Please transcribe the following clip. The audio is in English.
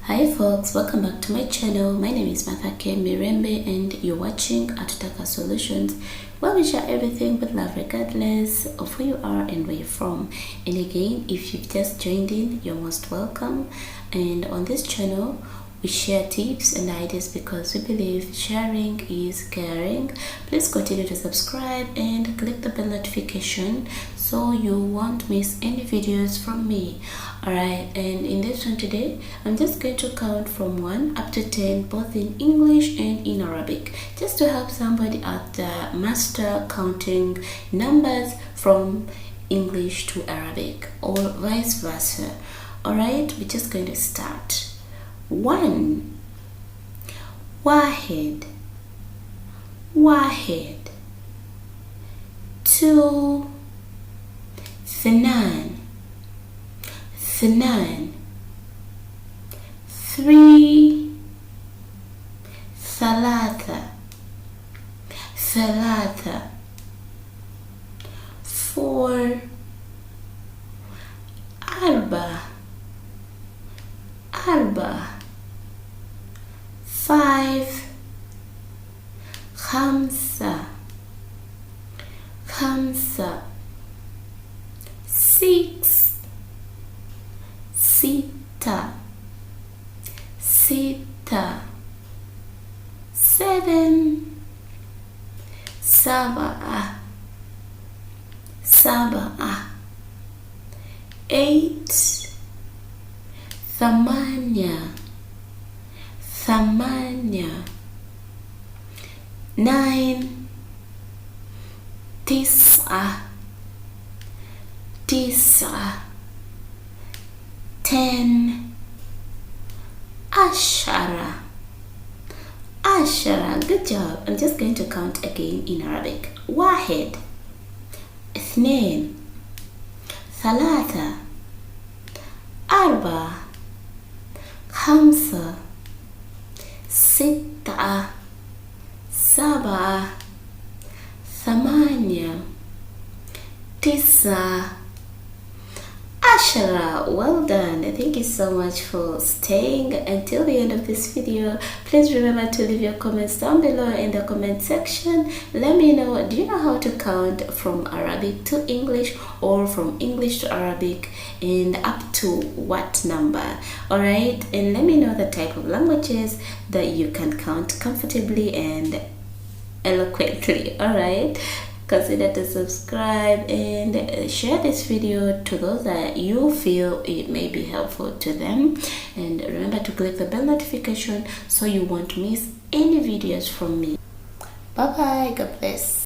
Hi folks, welcome back to my channel. My name is Atutaka Mirembe and you're watching Atutaka Solutions, where we share everything with love regardless of who you are and where you're from. And again, if you've just joined in, you're most welcome. And on this channel, we share tips and ideas because we believe sharing is caring. Please continue to subscribe and click the bell notification so you won't miss any videos from me. Alright, and in this one today, I'm just going to count from 1 up to 10 both in English and in Arabic, just to help somebody out there master counting numbers from English to Arabic or vice versa. Alright, we're just going to start. 1 واحد واحد 2 اثنان اثنان 3 ثلاثة ثلاثة 4 أربعة أربعة 5 خمسة خمسة 6 ستة ستة 7 سبعة سبعة 8 ثمانية ثمانية 9 تسعة تسعة 10 عشرة عشرة. Good job. I'm just going to count again in Arabic. 1 2 3 4 5 6 7 8 9 Ashara. Well done. Thank you so much for staying until the end of this video. Please remember to leave your comments down below in the comment section. Let me know, do you know how to count from Arabic to English or from English to Arabic, and up to what number? Alright, and let me know the type of languages that you can count comfortably and eloquently. Alright, consider to subscribe and share this video to those that you feel it may be helpful to them, and remember to click the bell notification so you won't miss any videos from me. Bye bye. God bless.